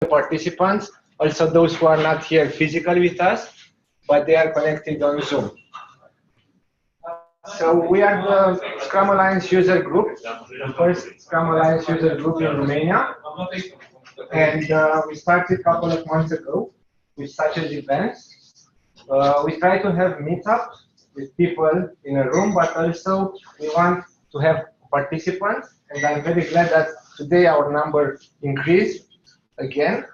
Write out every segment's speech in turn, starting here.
participants, also those who are not here physically with us, but they are connected on Zoom. So we are the Scrum Alliance user group, the first Scrum Alliance user group in Romania. And we started a couple of months ago with such an event. We try to have meetups with people in a room, but also we want to have participants. And I'm very glad that today our number increased again.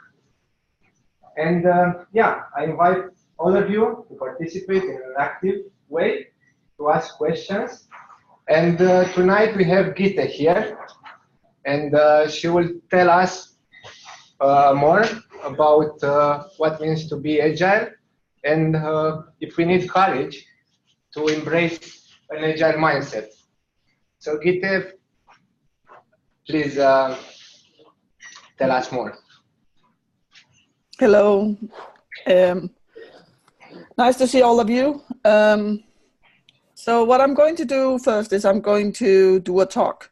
And yeah, I invite all of you to participate in an active way, to ask questions. And tonight we have Gitte here, and she will tell us more about what it means to be agile, and if we need courage to embrace an agile mindset. So Gitte, please tell us more. Hello. Nice to see all of you. So what I'm going to do first is I'm going to do a talk.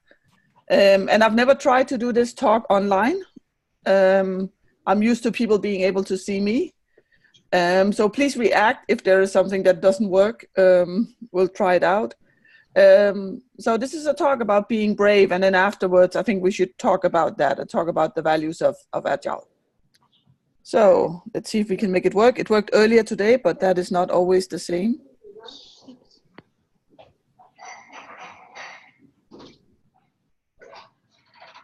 And I've never tried to do this talk online. I'm used to people being able to see me. So please react if there is something that doesn't work. We'll try it out. So this is a talk about being brave. And then afterwards, I think we should talk about that and talk about the values of Agile. So let's see if we can make it work. It worked earlier today, but that is not always the same.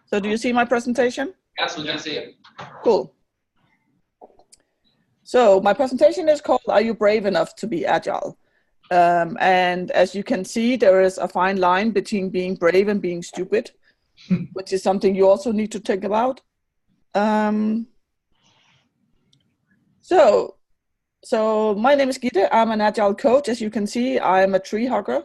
So do you see my presentation? Yes, we can see it. Cool. So my presentation is called, Are You Brave Enough to Be Agile? And as you can see, there is a fine line between being brave and being stupid, which is something you also need to think about. So my name is Gitte. I'm an Agile coach. As you can see, I'm a tree hugger.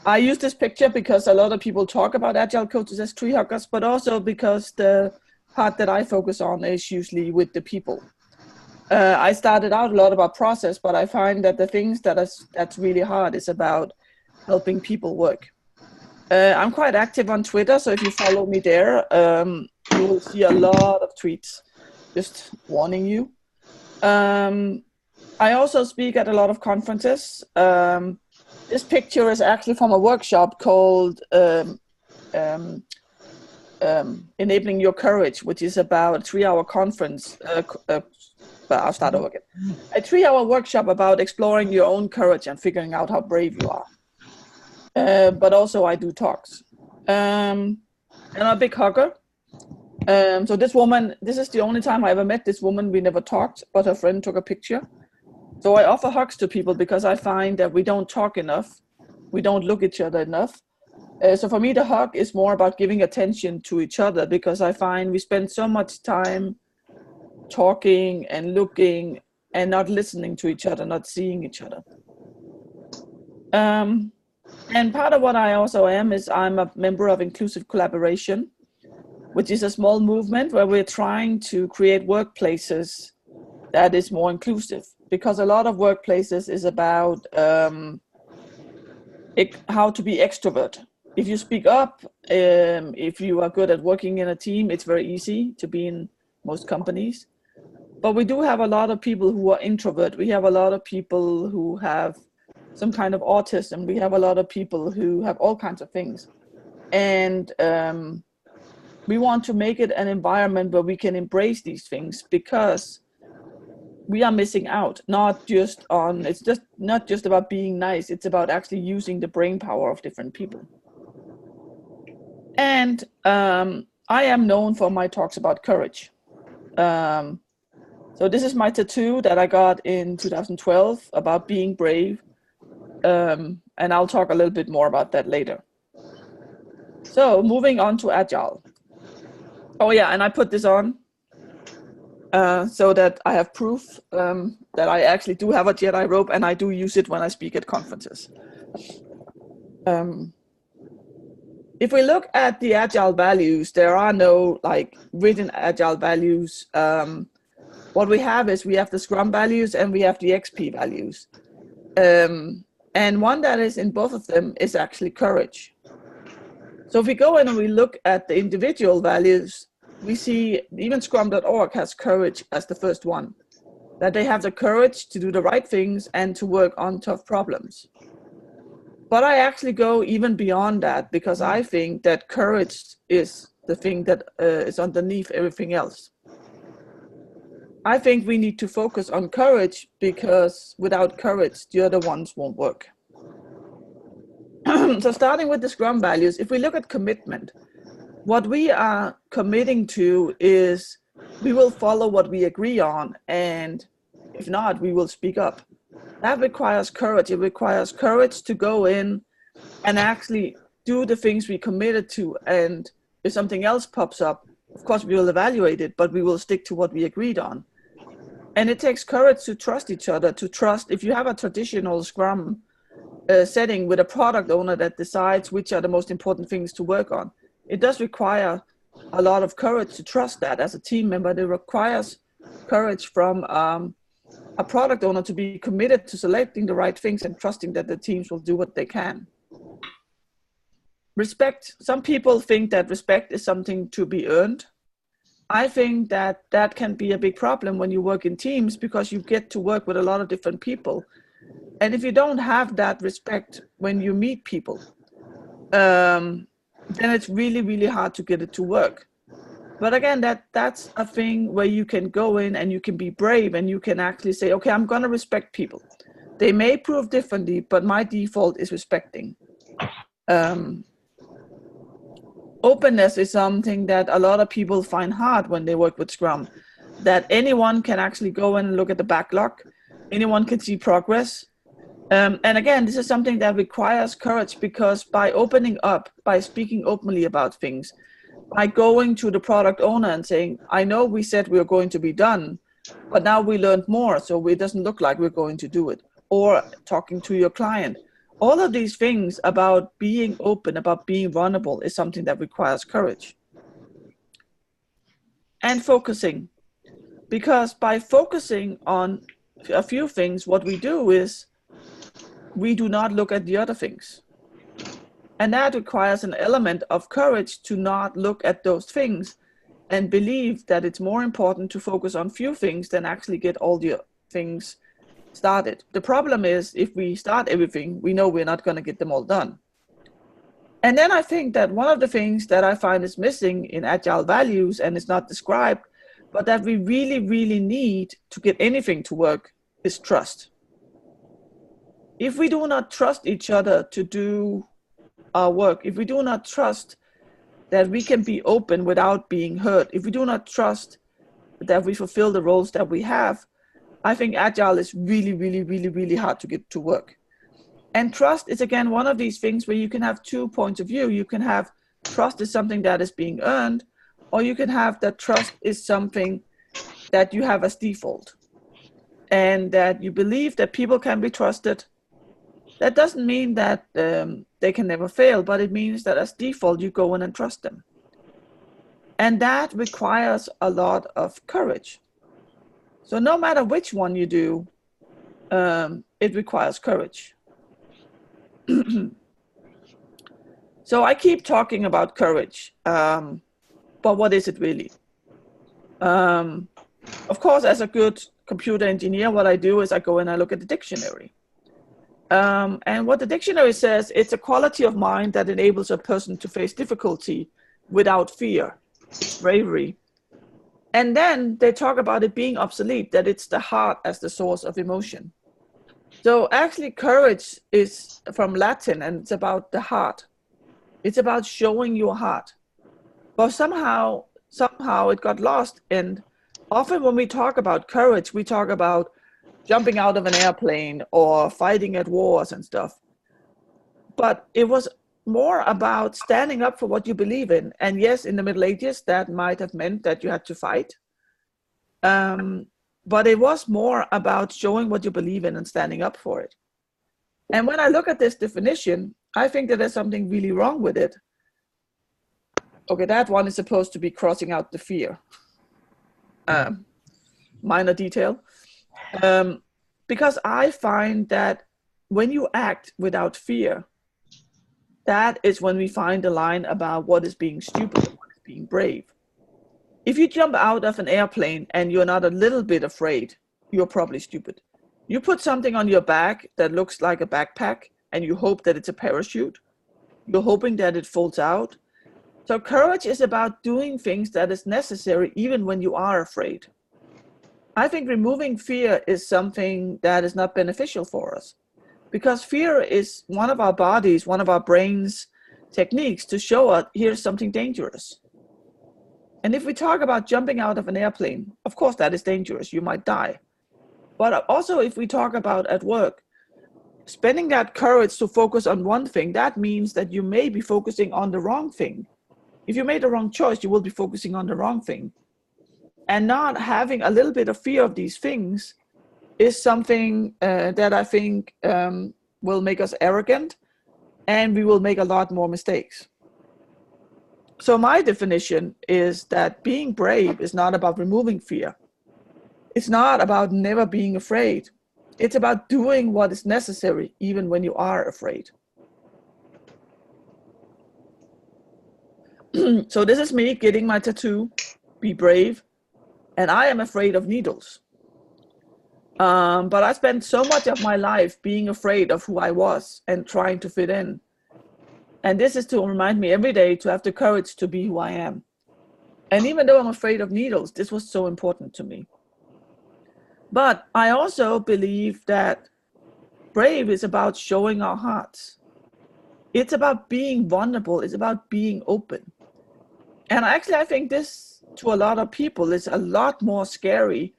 I use this picture because a lot of people talk about Agile coaches as tree huggers, but also because the part that I focus on is usually with the people. I started out a lot about process, but I find that the things that's really hard is about helping people work. I'm quite active on Twitter, so if you follow me there, you will see a lot of tweets, just warning you. I also speak at a lot of conferences. This picture is actually from a workshop called Enabling Your Courage, which is about a 3-hour conference. I'll start over again. A 3-hour workshop about exploring your own courage and figuring out how brave you are. But also I do talks. And I'm a big hugger. So this woman, this is the only time I ever met this woman. We never talked, but her friend took a picture. So I offer hugs to people because I find that we don't talk enough. We don't look at each other enough. So for me, the hug is more about giving attention to each other, because I find we spend so much time talking and looking and not listening to each other, not seeing each other. And part of what I also am is I'm a member of Inclusive Collaboration, which is a small movement where we're trying to create workplaces that is more inclusive. Because a lot of workplaces is about how to be extrovert. If you speak up, if you are good at working in a team, it's very easy to be in most companies. But we do have a lot of people who are introvert. We have a lot of people who have some kind of autism. We have a lot of people who have all kinds of things. And we want to make it an environment where we can embrace these things, because we are missing out. It's just not just about being nice. It's about actually using the brain power of different people. And I am known for my talks about courage. So this is my tattoo that I got in 2012 about being brave. And I'll talk a little bit more about that later. So moving on to Agile. Oh yeah, and I put this on so that I have proof that I actually do have a Jedi robe, and I do use it when I speak at conferences. If we look at the Agile values, there are no written Agile values. What we have is we have the Scrum values and we have the XP values. And one that is in both of them is actually courage. So if we go in and we look at the individual values, we see even Scrum.org has courage as the first one, that they have the courage to do the right things and to work on tough problems. But I actually go even beyond that, because I think that courage is the thing that is underneath everything else. I think we need to focus on courage, because without courage, the other ones won't work. So starting with the Scrum values, if we look at commitment, what we are committing to is we will follow what we agree on, and if not, we will speak up. That requires courage. It requires courage to go in and actually do the things we committed to. And if something else pops up, of course, we will evaluate it, but we will stick to what we agreed on. And it takes courage to trust each other, to trust. If you have a traditional Scrum setting with a product owner that decides which are the most important things to work on, it does require a lot of courage to trust that as a team member. It requires courage from a product owner to be committed to selecting the right things and trusting that the teams will do what they can. Respect. Some people think that respect is something to be earned. I think that that can be a big problem when you work in teams, because you get to work with a lot of different people. And if you don't have that respect when you meet people, then it's really, really hard to get it to work. But again, that's a thing where you can go in and you can be brave, and you can actually say, okay, I'm going to respect people. They may prove differently, but my default is respecting. Openness is something that a lot of people find hard when they work with Scrum, that anyone can actually go in and look at the backlog. Anyone can see progress. And again, this is something that requires courage, because by opening up, by speaking openly about things, by going to the product owner and saying, I know we said we were going to be done, but now we learned more, so it doesn't look like we're going to do it. Or talking to your client. All of these things about being open, about being vulnerable, is something that requires courage. And focusing. Because by focusing on a few things, what we do is we do not look at the other things. And that requires an element of courage to not look at those things and believe that it's more important to focus on few things than actually get all the things started. The problem is, if we start everything, we know we're not going to get them all done. And then I think that one of the things that I find is missing in Agile values, and it's not described, but that we really, really need to get anything to work, is trust. If we do not trust each other to do our work, if we do not trust that we can be open without being hurt, if we do not trust that we fulfill the roles that we have, I think Agile is really, really, really, really hard to get to work. And trust is, again, one of these things where you can have 2 points of view. You can have trust is something that is being earned, or you can have that trust is something that you have as default, and that you believe that people can be trusted. That doesn't mean that they can never fail, but it means that as default, you go in and trust them. And that requires a lot of courage. So no matter which one you do, it requires courage. So I keep talking about courage, but what is it really? Of course, as a good computer engineer, what I do is I go and I look at the dictionary. And what the dictionary says, it's a quality of mind that enables a person to face difficulty without fear. It's bravery. And then they talk about it being obsolete, that it's the heart as the source of emotion. So actually courage is from Latin, and it's about the heart. It's about showing your heart. But somehow it got lost. And often when we talk about courage, we talk about jumping out of an airplane or fighting at wars and stuff. But it was more about standing up for what you believe in. And yes, in the Middle Ages, that might have meant that you had to fight. But it was more about showing what you believe in and standing up for it. And when I look at this definition, I think that there's something really wrong with it. Okay, that one is supposed to be crossing out the fear. Minor detail. Because I find that when you act without fear, that is when we find the line about what is being stupid and what is being brave. If you jump out of an airplane and you're not a little bit afraid, you're probably stupid. You put something on your back that looks like a backpack and you hope that it's a parachute. You're hoping that it folds out. So courage is about doing things that is necessary even when you are afraid. I think removing fear is something that is not beneficial for us, because fear is one of our bodies, one of our brain's techniques to show us here's something dangerous. And if we talk about jumping out of an airplane, of course that is dangerous, you might die. But also if we talk about at work, spending that courage to focus on one thing, that means that you may be focusing on the wrong thing. If you made the wrong choice, you will be focusing on the wrong thing. And not having a little bit of fear of these things is something that I think will make us arrogant, and we will make a lot more mistakes. So my definition is that being brave is not about removing fear. It's not about never being afraid. It's about doing what is necessary even when you are afraid. So this is me getting my tattoo, be brave, and I am afraid of needles. But I spent so much of my life being afraid of who I was and trying to fit in. And this is to remind me every day to have the courage to be who I am. And even though I'm afraid of needles, this was so important to me. But I also believe that brave is about showing our hearts. It's about being vulnerable. It's about being open. And actually, I think this, to a lot of people, is a lot more scary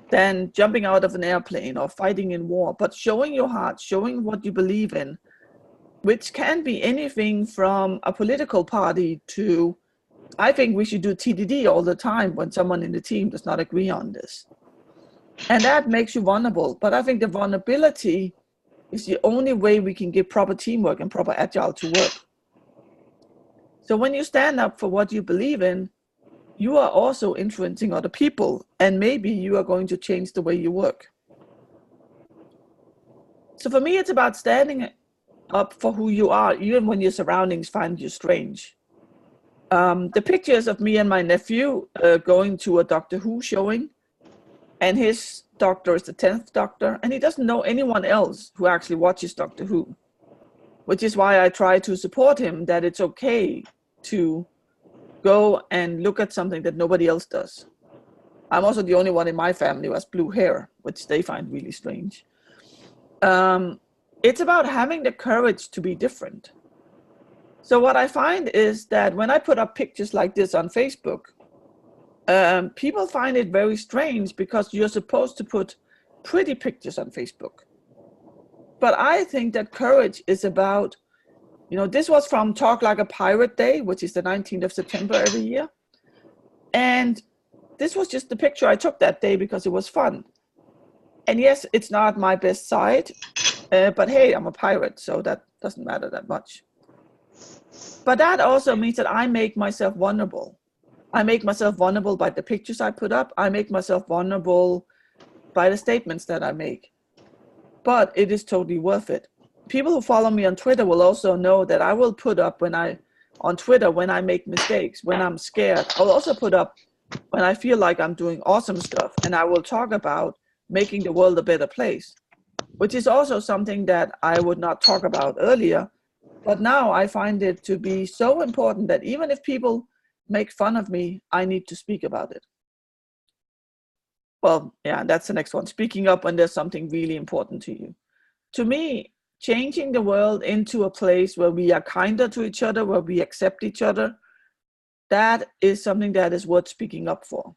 than jumping out of an airplane or fighting in war. But showing your heart, showing what you believe in, which can be anything from a political party to, I think we should do TDD all the time when someone in the team does not agree on this. And that makes you vulnerable. But I think the vulnerability is the only way we can give proper teamwork and proper agile to work. So when you stand up for what you believe in, you are also influencing other people, and maybe you are going to change the way you work. So for me, it's about standing up for who you are, even when your surroundings find you strange. The pictures of me and my nephew going to a Doctor Who showing, and his doctor is the 10th Doctor, and he doesn't know anyone else who actually watches Doctor Who, which is why I try to support him, that it's okay to go and look at something that nobody else does. I'm also the only one in my family who has blue hair, which they find really strange. It's about having the courage to be different. So what I find is that when I put up pictures like this on Facebook, people find it very strange because you're supposed to put pretty pictures on Facebook. But I think that courage is about, this was from Talk Like a Pirate Day, which is the 19th of September every year. And this was just the picture I took that day because it was fun. And yes, it's not my best side, but hey, I'm a pirate, so that doesn't matter that much. But that also means that I make myself vulnerable. I make myself vulnerable by the pictures I put up. I make myself vulnerable by the statements that I make. But it is totally worth it. People who follow me on Twitter will also know that I will put up on Twitter when I make mistakes, when I'm scared. I'll also put up when I feel like I'm doing awesome stuff, and I will talk about making the world a better place, which is also something that I would not talk about earlier. But now I find it to be so important that even if people make fun of me, I need to speak about it. Well, yeah, that's the next one. Speaking up when there's something really important to you. To me, changing the world into a place where we are kinder to each other, where we accept each other, that is something that is worth speaking up for.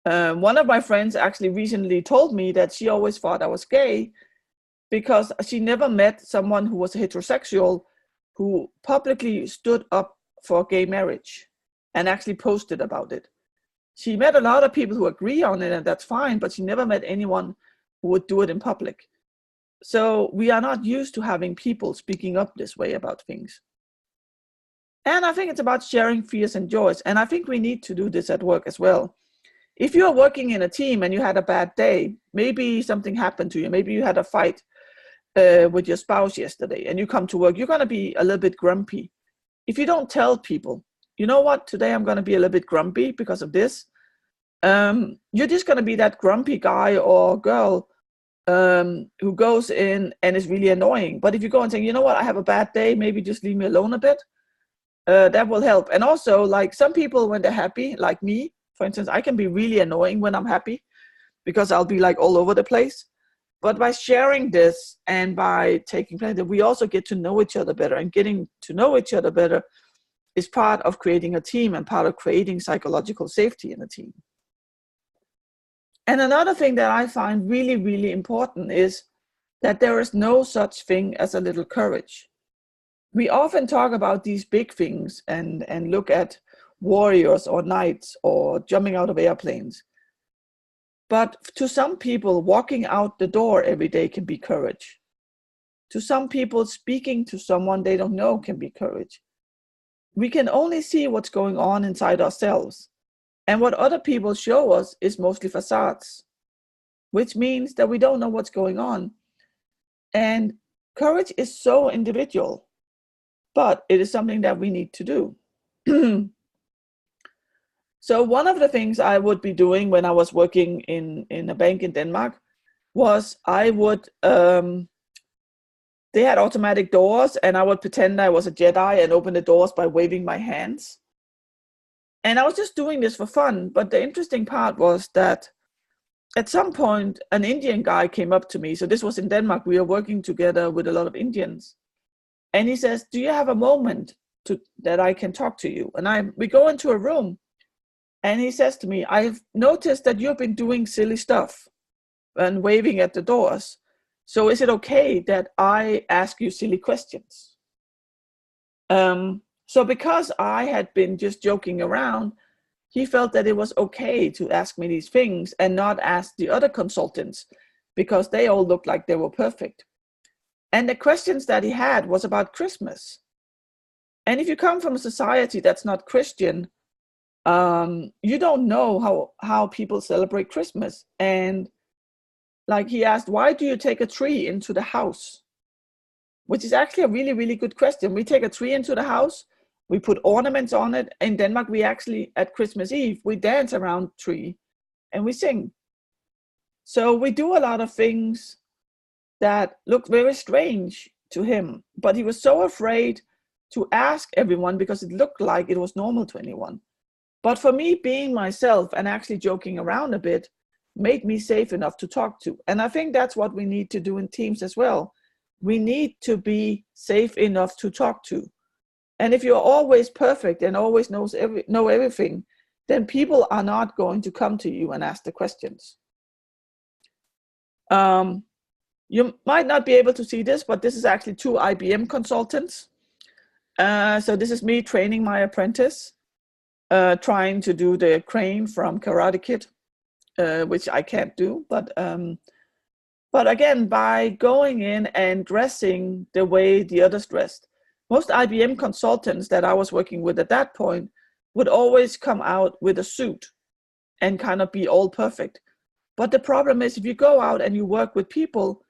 One of my friends actually recently told me that she always thought I was gay because she never met someone who was heterosexual who publicly stood up for gay marriage and actually posted about it. She met a lot of people who agree on it, and that's fine, but she never met anyone who would do it in public. So we are not used to having people speaking up this way about things. And I think it's about sharing fears and joys. And I think we need to do this at work as well. If you're working in a team and you had a bad day, maybe something happened to you, maybe you had a fight with your spouse yesterday and you come to work, you're going to be a little bit grumpy. If you don't tell people, you know what, today I'm going to be a little bit grumpy because of this. You're just going to be that grumpy guy or girl who goes in and is really annoying. But if you go and say, you know what, I have a bad day, maybe just leave me alone a bit, that will help. And also, like, some people, when they're happy, like me, for instance, I can be really annoying when I'm happy because I'll be like all over the place. But by sharing this and by taking pleasure, we also get to know each other better, and getting to know each other better is part of creating a team and part of creating psychological safety in a team. And another thing that I find really, really important is that there is no such thing as a little courage. We often talk about these big things and look at warriors or knights or jumping out of airplanes. But to some people, walking out the door every day can be courage. To some people, speaking to someone they don't know can be courage. We can only see what's going on inside ourselves. And what other people show us is mostly facades, which means that we don't know what's going on. And courage is so individual, but it is something that we need to do. So one of the things I would be doing when I was working in a bank in Denmark was I would, they had automatic doors, and I would pretend I was a Jedi and open the doors by waving my hands. And I was just doing this for fun. But the interesting part was that at some point, an Indian guy came up to me. So this was in Denmark. We were working together with a lot of Indians. And he says, do you have a moment that I can talk to you? And we go into a room. And he says to me, I've noticed that you've been doing silly stuff and waving at the doors. So is it okay that I ask you silly questions? So because I had been just joking around, he felt that it was okay to ask me these things and not ask the other consultants because they all looked like they were perfect. And the questions that he had was about Christmas. And if you come from a society that's not Christian, you don't know how people celebrate Christmas. And like he asked, why do you take a tree into the house? Which is actually a really, really good question. We take a tree into the house, we put ornaments on it. In Denmark, we actually, at Christmas Eve, we dance around the tree and we sing. So we do a lot of things that look very strange to him, but he was so afraid to ask everyone because it looked like it was normal to anyone. But for me, being myself and actually joking around a bit made me safe enough to talk to. And I think that's what we need to do in teams as well. We need to be safe enough to talk to. And if you're always perfect and always know everything, then people are not going to come to you and ask the questions. You might not be able to see this, but this is actually 2 IBM consultants. So this is me training my apprentice. Trying to do the crane from Karate Kid, which I can't do. But again, by going in and dressing the way the others dressed, most IBM consultants that I was working with at that point would always come out with a suit and kind of be all perfect. But the problem is, if you go out and you work with people,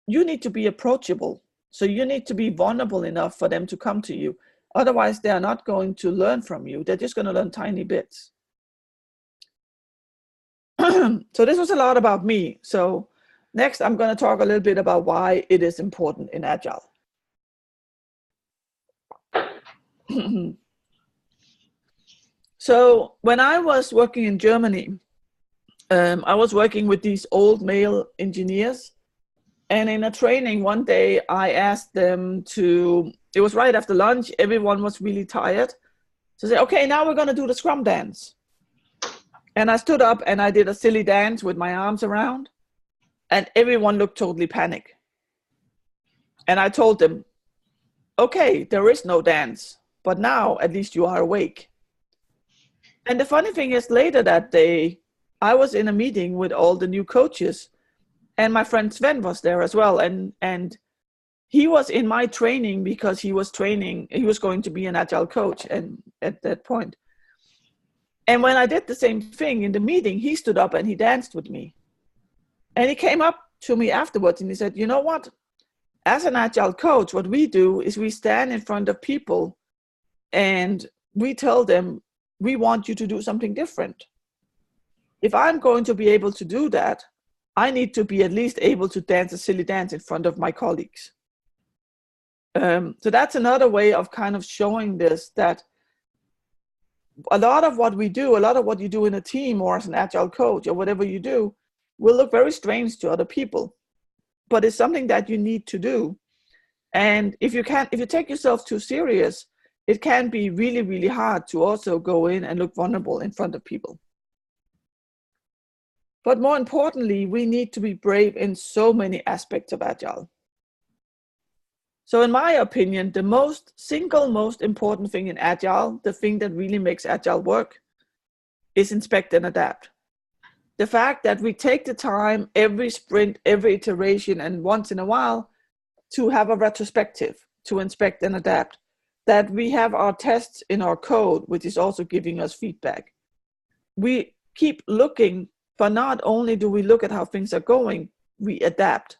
you need to be approachable. So you need to be vulnerable enough for them to come to you. Otherwise, they are not going to learn from you. They're just going to learn tiny bits. So this was a lot about me. So next, I'm going to talk a little bit about why it is important in Agile. So when I was working in Germany, I was working with these old male engineers. And in a training one day, I asked them to, it was right after lunch, everyone was really tired. So I said, okay, now we're going to do the Scrum dance. And I stood up and I did a silly dance with my arms around, and everyone looked totally panicked. And I told them, okay, there is no dance, but now at least you are awake. And the funny thing is, later that day, I was in a meeting with all the new coaches, and my friend Sven was there as well. And he was in my training because he was going to be an Agile coach and at that point. And when I did the same thing in the meeting, he stood up and he danced with me. And he came up to me afterwards and he said, you know what? As an Agile coach, what we do is we stand in front of people and we tell them, we want you to do something different. If I'm going to be able to do that, I need to be at least able to dance a silly dance in front of my colleagues. So that's another way of kind of showing this, that a lot of what we do, a lot of what you do in a team or as an agile coach or whatever you do will look very strange to other people, but it's something that you need to do. And if you take yourself too serious, it can be really, really hard to also go in and look vulnerable in front of people. But more importantly, we need to be brave in so many aspects of Agile. So in my opinion, the single most important thing in Agile, the thing that really makes Agile work, is inspect and adapt. The fact that we take the time every sprint, every iteration, and once in a while to have a retrospective, to inspect and adapt, that we have our tests in our code, which is also giving us feedback. We keep looking, but not only do we look at how things are going, we adapt.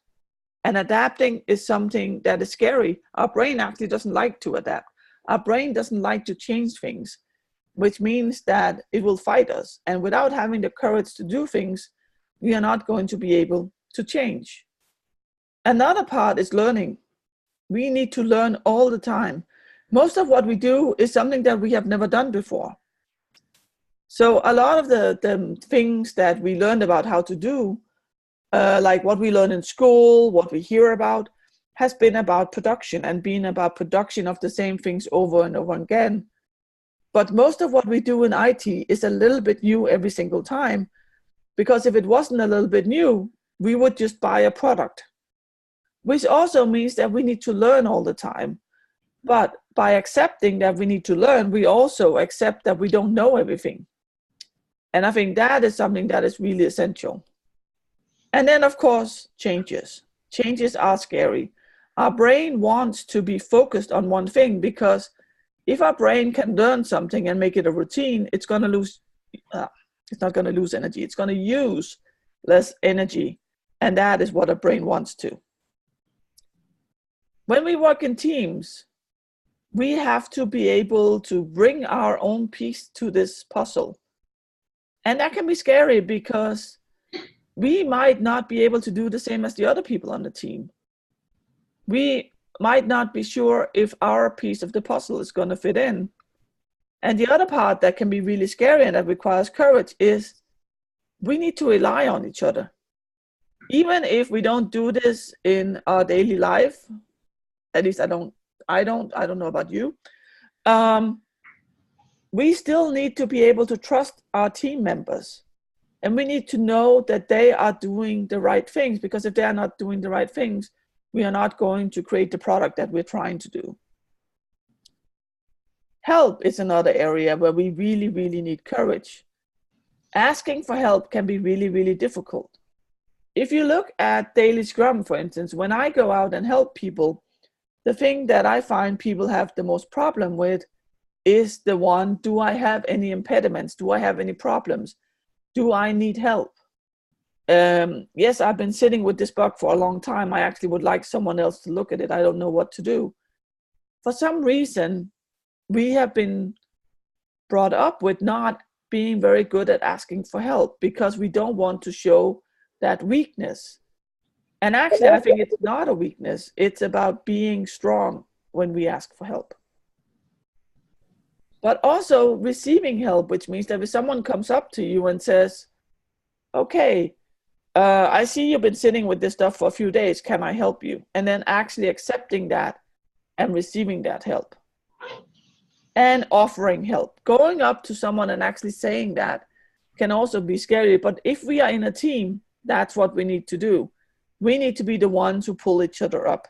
And adapting is something that is scary. Our brain actually doesn't like to adapt. Our brain doesn't like to change things, which means that it will fight us. And without having the courage to do things, we are not going to be able to change. Another part is learning. We need to learn all the time. Most of what we do is something that we have never done before. So a lot of the things that we learned about how to do, like what we learn in school, what we hear about, has been about production and being about production of the same things over and over again. But most of what we do in IT is a little bit new every single time, because if it wasn't a little bit new, we would just buy a product, which also means that we need to learn all the time. But by accepting that we need to learn, we also accept that we don't know everything. And I think that is something that is really essential. And then, of course, changes. Changes are scary. Our brain wants to be focused on one thing, because if our brain can learn something and make it a routine, it's going to lose, it's not going to lose energy. It's going to use less energy. And that is what our brain wants to. When we work in teams, we have to be able to bring our own piece to this puzzle. And that can be scary, because we might not be able to do the same as the other people on the team. We might not be sure if our piece of the puzzle is going to fit in. And the other part that can be really scary and that requires courage is we need to rely on each other. Even if we don't do this in our daily life, at least I don't know about you. We still need to be able to trust our team members. And we need to know that they are doing the right things, because if they are not doing the right things, we are not going to create the product that we're trying to do. Help is another area where we really, really need courage. Asking for help can be really, really difficult. If you look at daily Scrum, for instance, when I go out and help people, the thing that I find people have the most problem with is the one, do I have any impediments? Do I have any problems? Do I need help? Yes, I've been sitting with this bug for a long time. I actually would like someone else to look at it. I don't know what to do. For some reason, we have been brought up with not being very good at asking for help, because we don't want to show that weakness. And actually, I think it's not a weakness. It's about being strong when we ask for help. But also receiving help, which means that if someone comes up to you and says, okay, I see you've been sitting with this stuff for a few days, can I help you? And then actually accepting that and receiving that help. And offering help. Going up to someone and actually saying that can also be scary. But if we are in a team, that's what we need to do. We need to be the ones who pull each other up.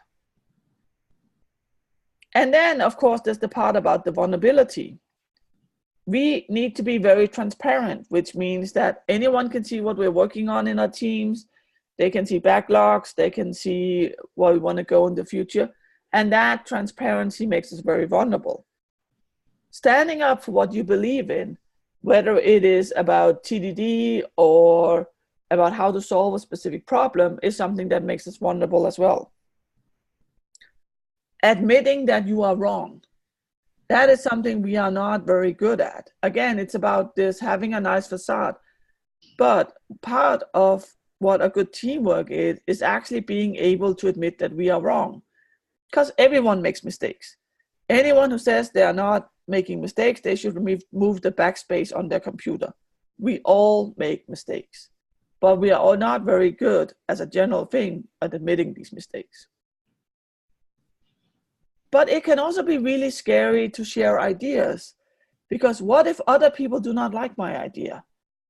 And then, of course, there's the part about the vulnerability. We need to be very transparent, which means that anyone can see what we're working on in our teams. They can see backlogs. They can see where we want to go in the future. And that transparency makes us very vulnerable. Standing up for what you believe in, whether it is about TDD or about how to solve a specific problem, is something that makes us vulnerable as well. Admitting that you are wrong. That is something we are not very good at. Again, it's about this having a nice facade. But part of what a good teamwork is actually being able to admit that we are wrong. Because everyone makes mistakes. Anyone who says they are not making mistakes, they should move the backspace on their computer. We all make mistakes. But we are all not very good, as a general thing, at admitting these mistakes. But it can also be really scary to share ideas, because what if other people do not like my idea?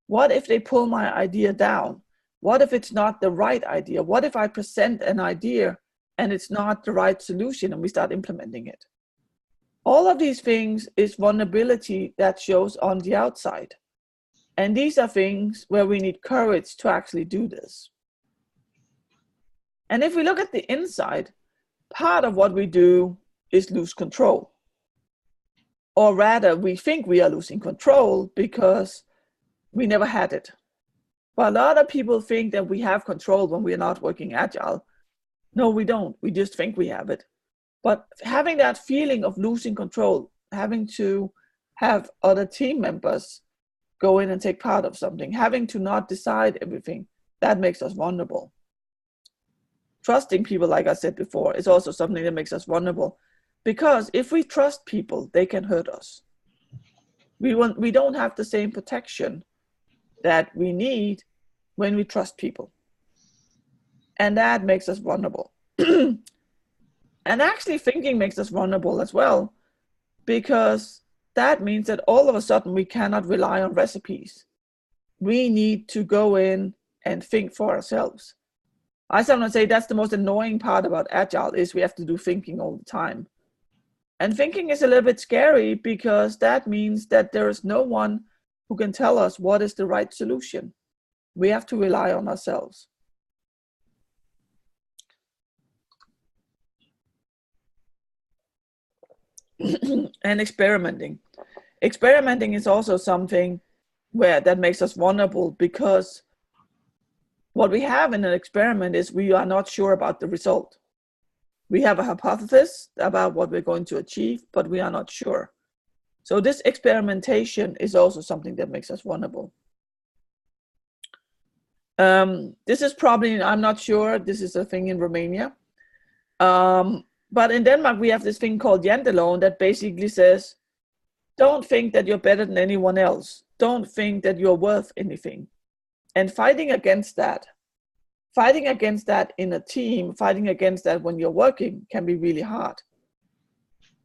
What if they pull my idea down? What if it's not the right idea? What if I present an idea and it's not the right solution and we start implementing it? All of these things is vulnerability that shows on the outside. And these are things where we need courage to actually do this. And if we look at the inside, part of what we do is lose control. Or rather, we think we are losing control because we never had it. But a lot of people think that we have control when we are not working agile. No, we don't. We just think we have it. But having that feeling of losing control, having to have other team members go in and take part of something, having to not decide everything, that makes us vulnerable. Trusting people, like I said before, is also something that makes us vulnerable. Because if we trust people, they can hurt us. We don't have the same protection that we need when we trust people. And that makes us vulnerable. And actually thinking makes us vulnerable as well, because that means that all of a sudden we cannot rely on recipes. We need to go in and think for ourselves. I sometimes say that's the most annoying part about Agile, is we have to do thinking all the time. And thinking is a little bit scary, because that means that there is no one who can tell us what is the right solution. We have to rely on ourselves. And experimenting. Experimenting is also something that makes us vulnerable, because what we have in an experiment is we are not sure about the result. We have a hypothesis about what we're going to achieve, but we are not sure. So this experimentation is also something that makes us vulnerable. This is probably, I'm not sure, this is a thing in Romania. But in Denmark, we have this thing called Janteloven that basically says, don't think that you're better than anyone else. Don't think that you're worth anything. And fighting against that in a team, fighting against that when you're working, can be really hard.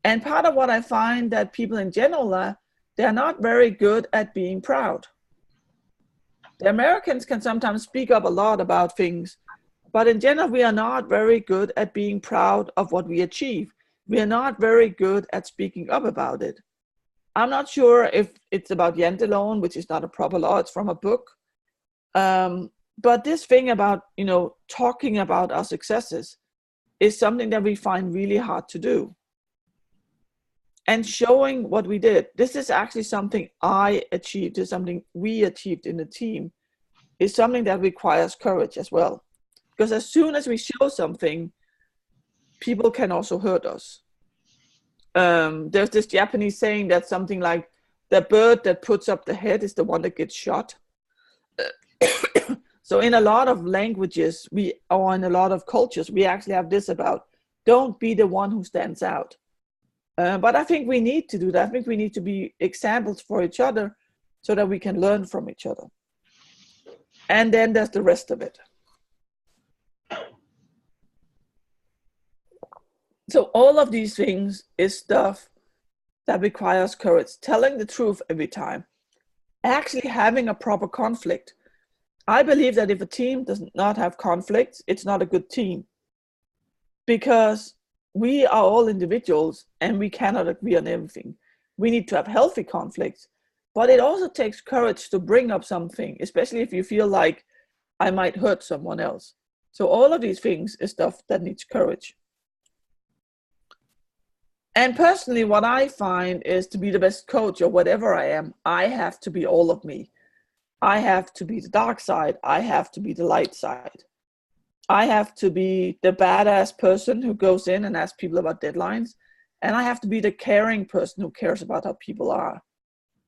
And part of what I find that people in general they're not very good at being proud. The Americans can sometimes speak up a lot about things, but in general, we are not very good at being proud of what we achieve. We are not very good at speaking up about it. I'm not sure if it's about Janteloven, which is not a proper law, it's from a book. But this thing about, talking about our successes is something that we find really hard to do. And showing what we did. This is actually something I achieved, is something we achieved in the team, is something that requires courage as well. Because as soon as we show something, people can also hurt us. There's this Japanese saying that something like, the bird that puts up the head is the one that gets shot. So in a lot of languages, or in a lot of cultures, we actually have this about, don't be the one who stands out. But I think we need to do that. I think we need to be examples for each other so that we can learn from each other. And then there's the rest of it. So all of these things is stuff that requires courage. Telling the truth every time. Actually having a proper conflict. I believe that if a team does not have conflicts, it's not a good team. Because we are all individuals and we cannot agree on everything. We need to have healthy conflicts. But it also takes courage to bring up something, especially if you feel like I might hurt someone else. So all of these things is stuff that needs courage. And personally, what I find is to be the best coach or whatever I am, I have to be all of me. I have to be the dark side. I have to be the light side. I have to be the badass person who goes in and asks people about deadlines. and I have to be the caring person who cares about how people are.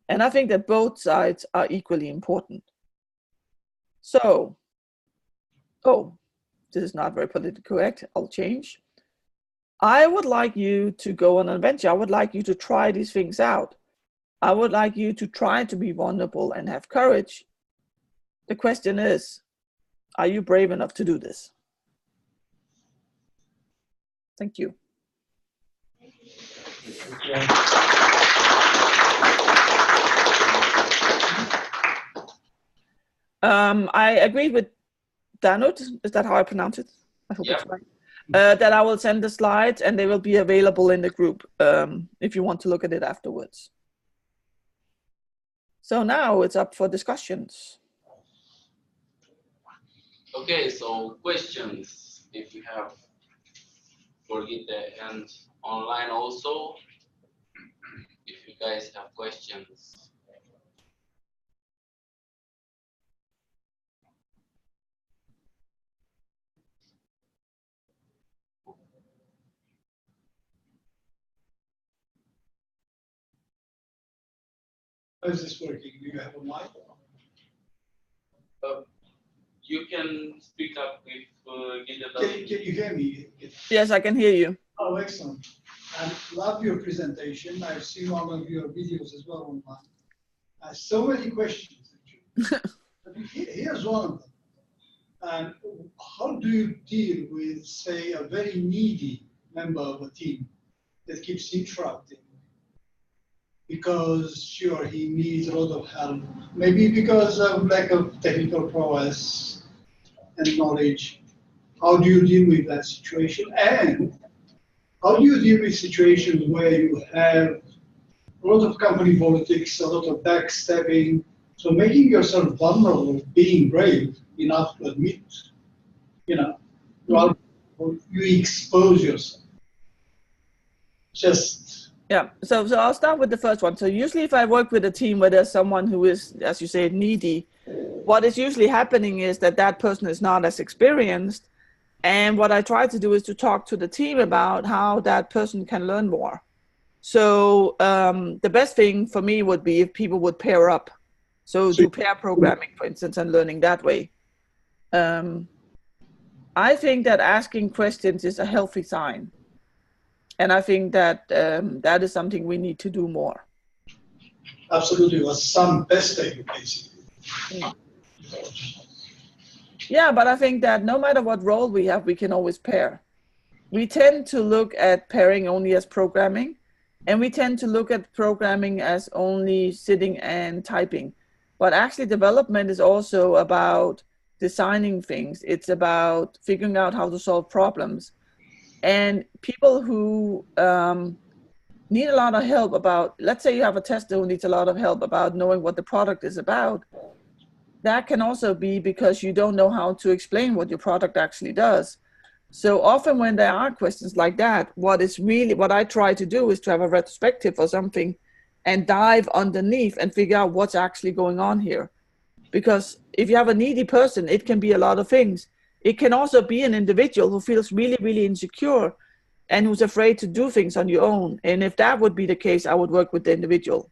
And I think that both sides are equally important. So, this is not very politically correct. I'll change. I would like you to go on an adventure. I would like you to try these things out. I would like you to try to be vulnerable and have courage. The question is, are you brave enough to do this? Thank you. I agreed with Danut, is that how I pronounce it? I hope it's right. That I will send the slides and they will be available in the group if you want to look at it afterwards. So now it's up for discussions. Okay, so questions, if you have for Gitte, and online also, if you guys have questions. How is this working? Do you have a mic? You can speak up if Gitte Can you hear me? Yes, I can hear you. Oh, excellent. I love your presentation. I've seen one of your videos as well online. I have so many questions, actually. But here's one of them. And how do you deal with, say, a very needy member of a team that keeps interrupting? Because, sure, he needs a lot of help. Maybe because of lack of technical prowess and knowledge. How do you deal with that situation? And how do you deal with situations where you have a lot of company politics, a lot of backstabbing, so making yourself vulnerable, being brave enough to admit, rather you expose yourself. Yeah, so I'll start with the first one. So usually if I work with a team where there's someone who is, as you say, needy, what is usually happening is that that person is not as experienced. And what I try to do is to talk to the team about how that person can learn more. So the best thing for me would be if people would pair up. So do pair programming, for instance, and learning that way. I think that asking questions is a healthy sign. And I think that that is something we need to do more. Absolutely, was some best basically. Yeah, but I think that no matter what role we have, we can always pair. We tend to look at pairing only as programming, and we tend to look at programming as only sitting and typing. But actually development is also about designing things. It's about figuring out how to solve problems. And people who need a lot of help about, let's say you have a tester who needs a lot of help about knowing what the product is about, that can also be because you don't know how to explain what your product actually does. So often when there are questions like that, what I try to do is to have a retrospective or something and dive underneath and figure out what's actually going on here. Because if you have a needy person, it can be a lot of things. It can also be an individual who feels really, really insecure and who's afraid to do things on your own. And if that would be the case, I would work with the individual.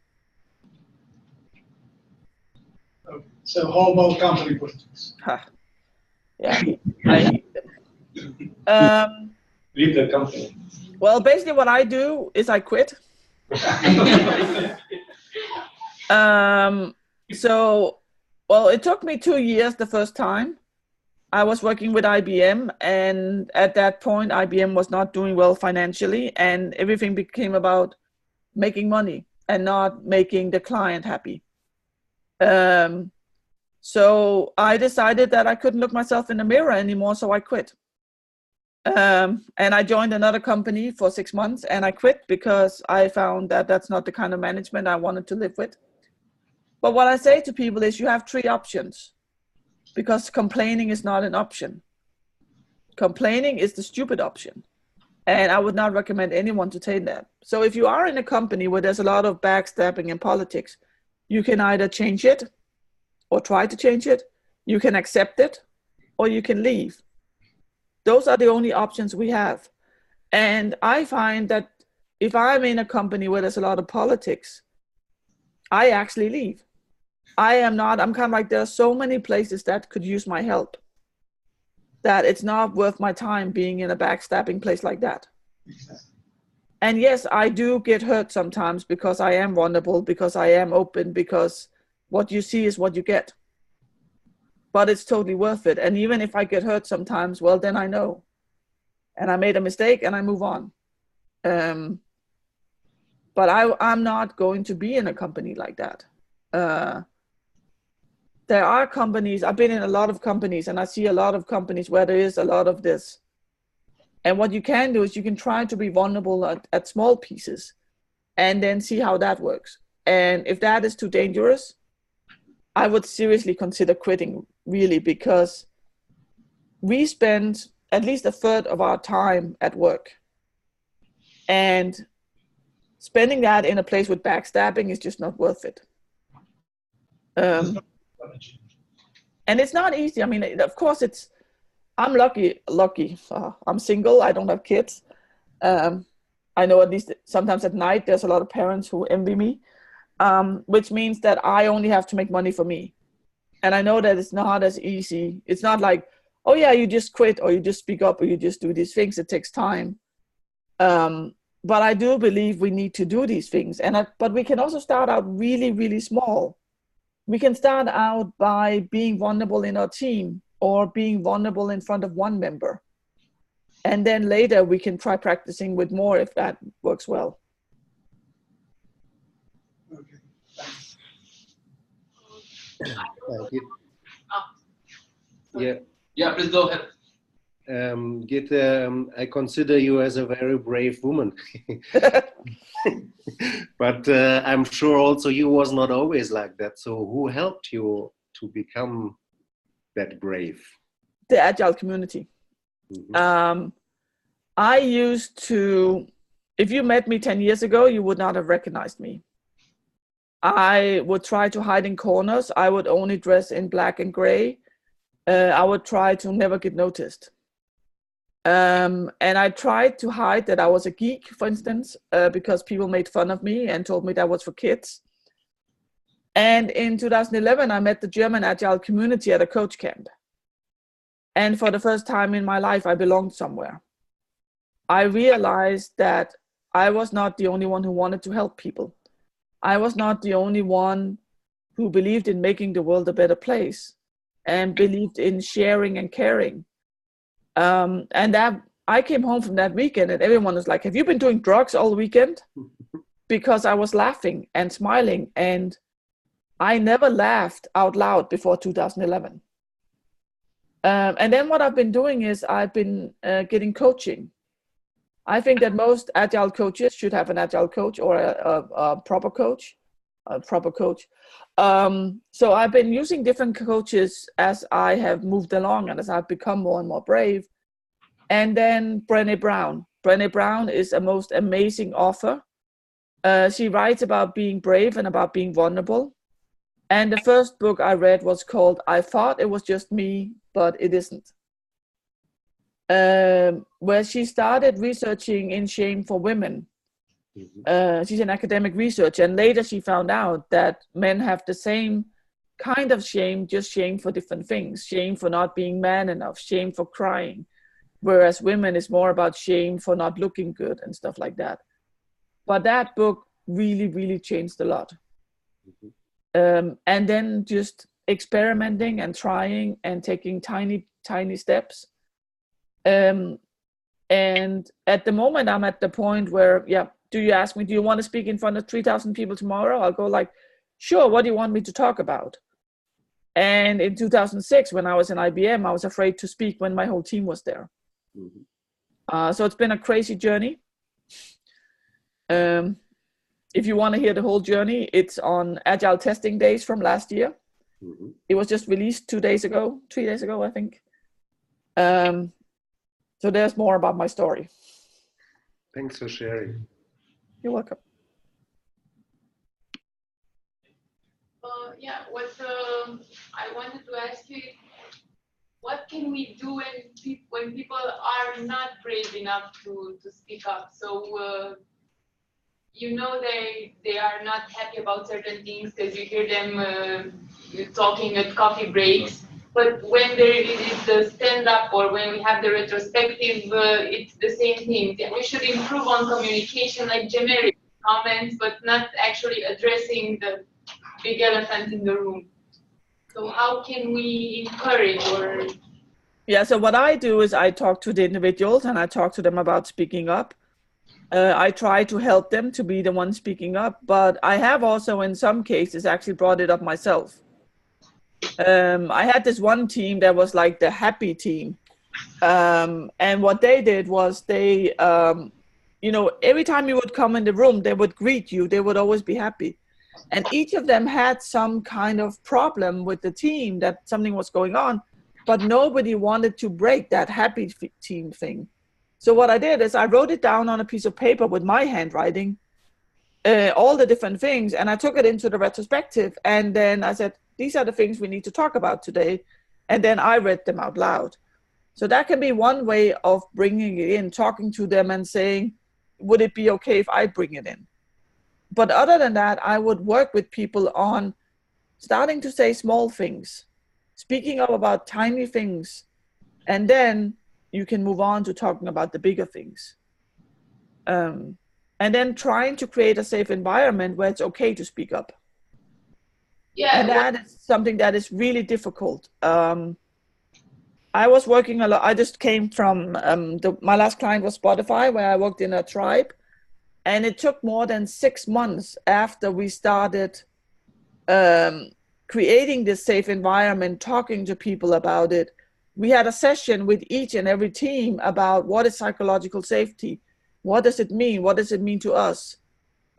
Okay. So how about company politics? Yeah, I hate them. Leave the company. Well, basically what I do is I quit. Well, it took me 2 years the first time. I was working with IBM, and at that point, IBM was not doing well financially, and everything became about making money and not making the client happy. So I decided that I couldn't look myself in the mirror anymore, so I quit. And I joined another company for 6 months, and I quit because I found that that's not the kind of management I wanted to live with. But what I say to people is you have 3 options, because complaining is not an option. Complaining is the stupid option. And I would not recommend anyone to take that. So if you are in a company where there's a lot of backstabbing and politics, you can either change it or try to change it. You can accept it or you can leave. Those are the only options we have. And I find that if I'm in a company where there's a lot of politics, I actually leave. I'm kind of like, there are so many places that could use my help that it's not worth my time being in a backstabbing place like that. Exactly. And yes, I do get hurt sometimes because I am vulnerable, because I am open, because what you see is what you get. But it's totally worth it. And even if I get hurt sometimes, well, then I know. And I made a mistake and I move on. But I'm not going to be in a company like that. There are companies, I've been in a lot of companies, and I see a lot of companies where there is a lot of this. And what you can do is you can try to be vulnerable at small pieces and then see how that works. And if that is too dangerous, I would seriously consider quitting, really, because we spend at least a third of our time at work. And spending that in a place with backstabbing is just not worth it. And it's not easy. I mean, of course, I'm lucky. I'm single. I don't have kids. I know at least sometimes at night, there's a lot of parents who envy me, which means that I only have to make money for me. And I know that it's not as easy. It's not like, oh yeah, you just quit or you just speak up or you just do these things. It takes time. But I do believe we need to do these things. But we can also start out really, really small. We can start out by being vulnerable in our team or being vulnerable in front of one member. And then later we can try practicing with more if that works well. Okay. Yeah, please go ahead. Gitte, I consider you as a very brave woman. But I'm sure also you was not always like that. So who helped you to become that brave? The Agile community. Mm-hmm. I used to, if you met me 10 years ago, you would not have recognized me. I would try to hide in corners. I would only dress in black and gray. I would try to never get noticed. And I tried to hide that I was a geek, for instance, because people made fun of me and told me that was for kids. And in 2011, I met the German Agile community at a coach camp. And for the first time in my life, I belonged somewhere. I realized that I was not the only one who wanted to help people. I was not the only one who believed in making the world a better place and believed in sharing and caring. And that I came home from that weekend and everyone was like, have you been doing drugs all weekend? Because I was laughing and smiling, and I never laughed out loud before 2011. And then what I've been doing is I've been getting coaching. I think that most Agile coaches should have an Agile coach or a proper coach. So I've been using different coaches as I have moved along and as I've become more and more brave. And then Brené Brown. Brené Brown is a most amazing author. She writes about being brave and about being vulnerable. And the first book I read was called I Thought It Was Just Me, But It Isn't. Where she started researching in shame for women. She's an academic researcher, and later she found out that men have the same kind of shame, just shame for different things. Shame for not being man enough, shame for crying, whereas women is more about shame for not looking good and stuff like that. But that book really, really changed a lot. And then just experimenting and trying and taking tiny, tiny steps. And at the moment, I'm at the point where, do you ask me, do you want to speak in front of 3,000 people tomorrow? I'll go like, sure, what do you want me to talk about? And in 2006, when I was in IBM, I was afraid to speak when my whole team was there. So it's been a crazy journey. If you want to hear the whole journey, it's on Agile Testing Days from last year. It was just released 3 days ago, I think. So there's more about my story. Thanks for sharing. You're welcome. I wanted to ask you, what can we do when people are not brave enough to speak up? So you know they are not happy about certain things because you hear them talking at coffee breaks. But when there is the stand-up or when we have the retrospective, it's the same thing. We should improve on communication, like generic comments, but not actually addressing the big elephant in the room. So how can we encourage or? Yeah, so what I do is I talk to the individuals and I talk to them about speaking up. I try to help them to be the one speaking up, but I have also in some cases actually brought it up myself. I had this one team that was like the happy team. And what they did was they, you know, every time you would come in the room, they would greet you. They would always be happy. And each of them had some kind of problem with the team, that something was going on, but nobody wanted to break that happy team thing. So what I did is I wrote it down on a piece of paper with my handwriting, all the different things, and I took it into the retrospective. And then I said, these are the things we need to talk about today. And then I read them out loud. So that can be one way of bringing it in, talking to them and saying, would it be okay if I bring it in? But other than that, I would work with people on starting to say small things, speaking up about tiny things, and then you can move on to talking about the bigger things. And then trying to create a safe environment where it's okay to speak up. Yeah. And that is something that is really difficult. I was working a lot. I just came from, my last client was Spotify, where I worked in a tribe. And it took more than 6 months after we started creating this safe environment, talking to people about it. We had a session with each and every team about what is psychological safety? What does it mean? What does it mean to us?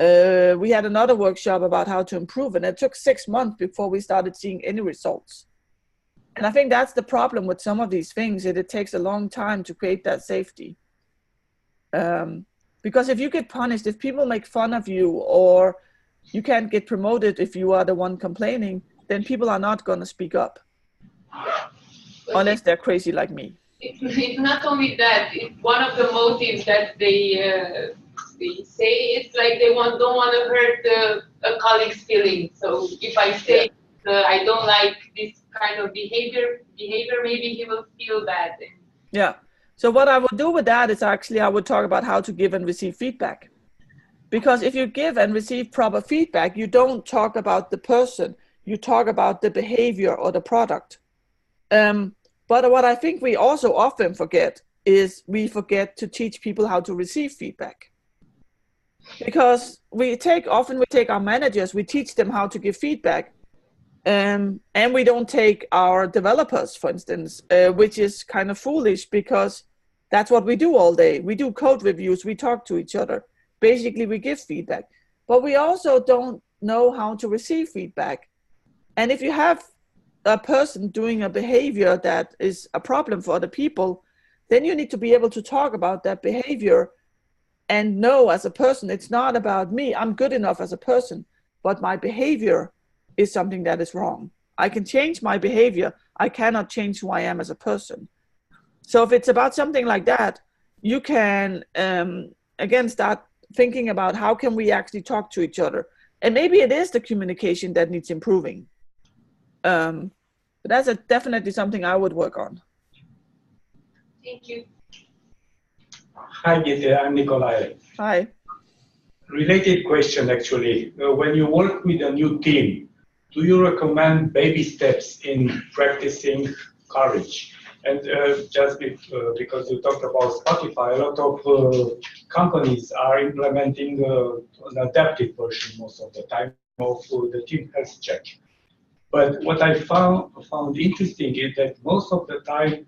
We had another workshop about how to improve, and it took 6 months before we started seeing any results. And I think that's the problem with some of these things, that it takes a long time to create that safety. Because if you get punished, if people make fun of you, or you can't get promoted if you are the one complaining, then people are not going to speak up. Unless they're crazy like me. It's not only that. It's one of the motives that they say. It's like they don't want to hurt a colleague's feelings. So if I say I don't like this kind of behavior, maybe he will feel bad. Yeah. So what I would do with that is actually I would talk about how to give and receive feedback. Because if you give and receive proper feedback, you don't talk about the person. You talk about the behavior or the product. But what I think we also often forget is we forget to teach people how to receive feedback. Because we take our managers, we teach them how to give feedback. And we don't take our developers, for instance, which is kind of foolish, because that's what we do all day. We do code reviews, we talk to each other. Basically, we give feedback. But we also don't know how to receive feedback. And if you have a person doing a behavior that is a problem for other people, then you need to be able to talk about that behavior and know as a person, it's not about me. I'm good enough as a person, but my behavior is something that is wrong. I can change my behavior. I cannot change who I am as a person. So if it's about something like that, you can, again, start thinking about how can we actually talk to each other. And maybe it is the communication that needs improving. But that's definitely something I would work on. Thank you. Hi, Gitte. I'm Nikolai. Hi. Related question, actually. When you work with a new team, do you recommend baby steps in practicing courage? And just because you talked about Spotify, a lot of companies are implementing an adaptive version most of the time of the team health check. But what I found interesting is that most of the time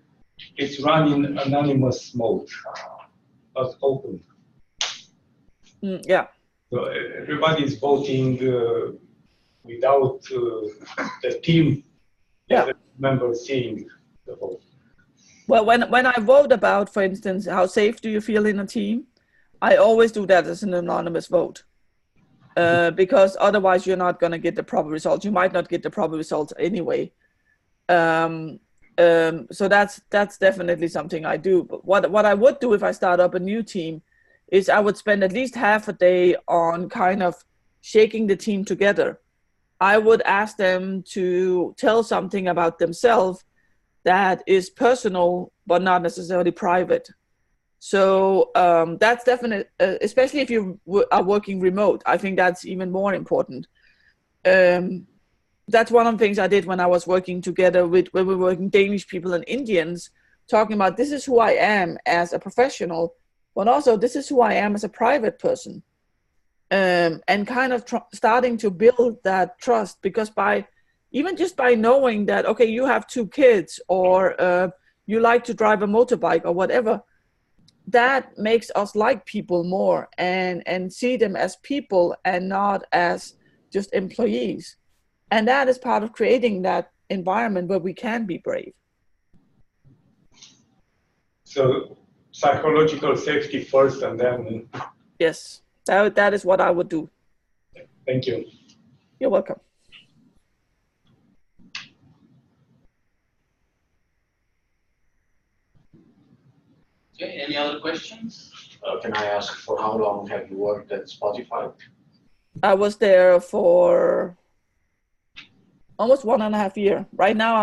it's run in anonymous mode, not open. Yeah. So everybody is voting without the team members seeing the vote. Well, when I vote about, for instance, how safe do you feel in a team, I always do that as an anonymous vote. Because otherwise you're not going to get the proper results. You might not get the proper results anyway. So that's definitely something I do. But what I would do if I start up a new team is I would spend at least half a day on kind of shaking the team together. I would ask them to tell something about themselves that is personal, but not necessarily private. So that's definite, especially if you are working remote. I think that's even more important. That's one of the things I did when I was working together when we were working Danish people and Indians, talking about this is who I am as a professional, but also this is who I am as a private person. And kind of starting to build that trust, because even just by knowing that, okay, you have 2 kids, or you like to drive a motorbike or whatever, that makes us like people more and see them as people and not as just employees. And that is part of creating that environment where we can be brave. So psychological safety first, and then. Yes, that is what I would do. Thank you. You're welcome. Okay, any other questions? Can I ask, for how long have you worked at Spotify? I was there for almost 1.5 years. Right now,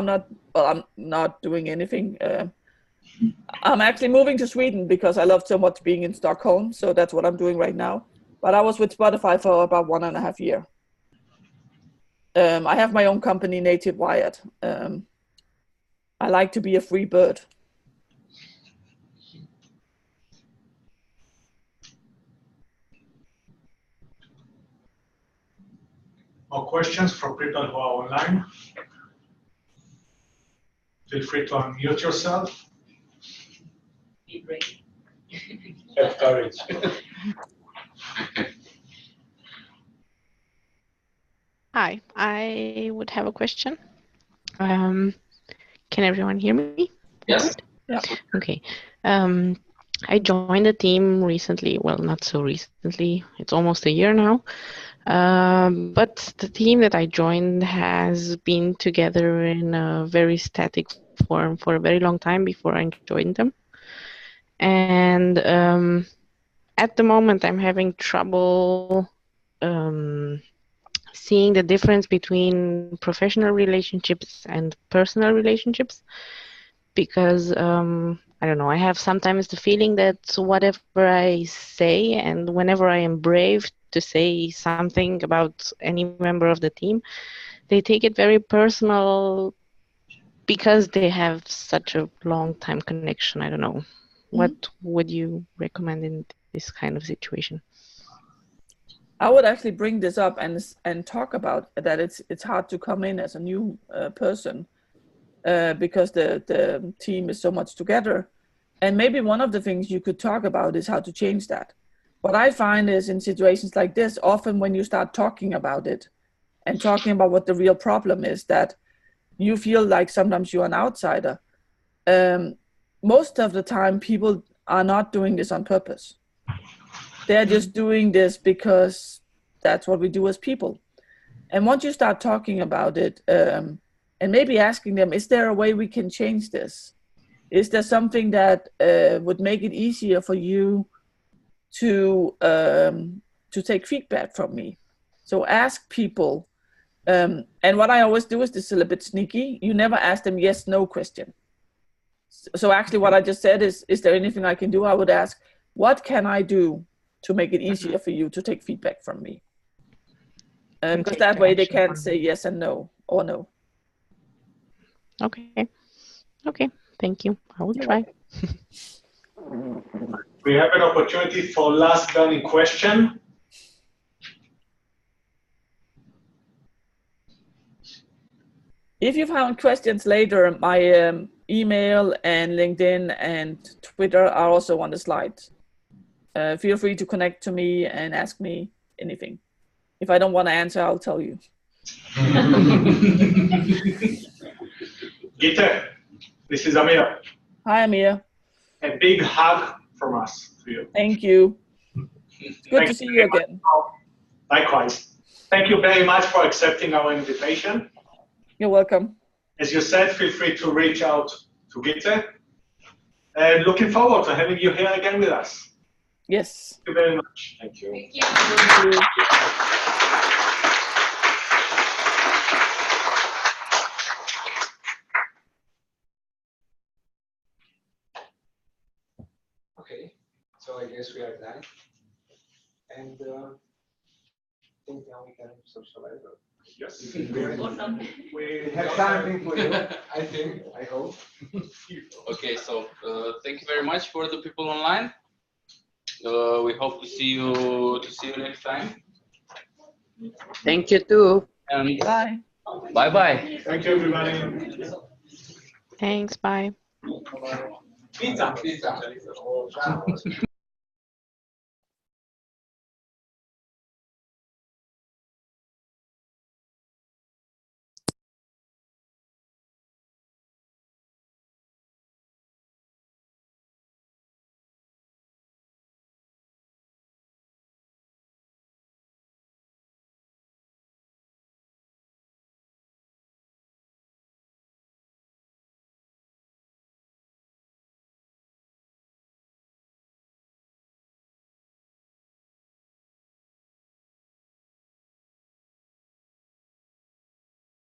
I'm not doing anything. I'm actually moving to Sweden because I love so much being in Stockholm. So that's what I'm doing right now. But I was with Spotify for about 1.5 years. I have my own company, Native Wired. I like to be a free bird. More questions from people who are online? Feel free to unmute yourself. Be brave. Have courage. Hi, I would have a question. Can everyone hear me? Yes. Yeah. Okay. I joined the team recently. Well, not so recently. It's almost a year now. But the team that I joined has been together in a very static form for a very long time before I joined them. And at the moment, I'm having trouble seeing the difference between professional relationships and personal relationships, because I don't know, I have sometimes the feeling that whatever I say and whenever I am brave to say something about any member of the team, they take it very personal because they have such a long time connection. I don't know. What would you recommend in this kind of situation? I would actually bring this up and talk about that. It's hard to come in as a new person because the team is so much together. And maybe one of the things you could talk about is how to change that. What I find is in situations like this, often when you start talking about it and talking about what the real problem is, that you feel like sometimes you're an outsider. Most of the time, people are not doing this on purpose. They're just doing this because that's what we do as people. And once you start talking about it and maybe asking them, is there a way we can change this? Is there something that would make it easier for you to take feedback from me? So ask people. And what I always do is this is a little bit sneaky. You never ask them yes, no question. So actually what I just said is there anything I can do? I would ask, what can I do to make it easier for you to take feedback from me? Because that way they can't say yes and no, or no. Okay. Okay. Thank you. I will try. We have an opportunity for last burning question. If you found questions later, my email and LinkedIn and Twitter are also on the slides. Feel free to connect to me and ask me anything. If I don't want to answer, I'll tell you. Gitte, this is Amir. Hi, Amir. A big hug from us to you. Thank you. Good to see you again. Likewise. Thank you very much for accepting our invitation. You're welcome. As you said, feel free to reach out to Gitte. And looking forward to having you here again with us. Yes. Thank you very much. Thank you. Thank you. Thank you. Okay, so I guess we are done. And I think now we can socialize. Yes. We have something for you, I think, I hope. Okay, so thank you very much for the people online. We hope to see you next time. Thank you too. And Bye. bye bye. Thank you, everybody. Thanks. Bye. Pizza. Pizza.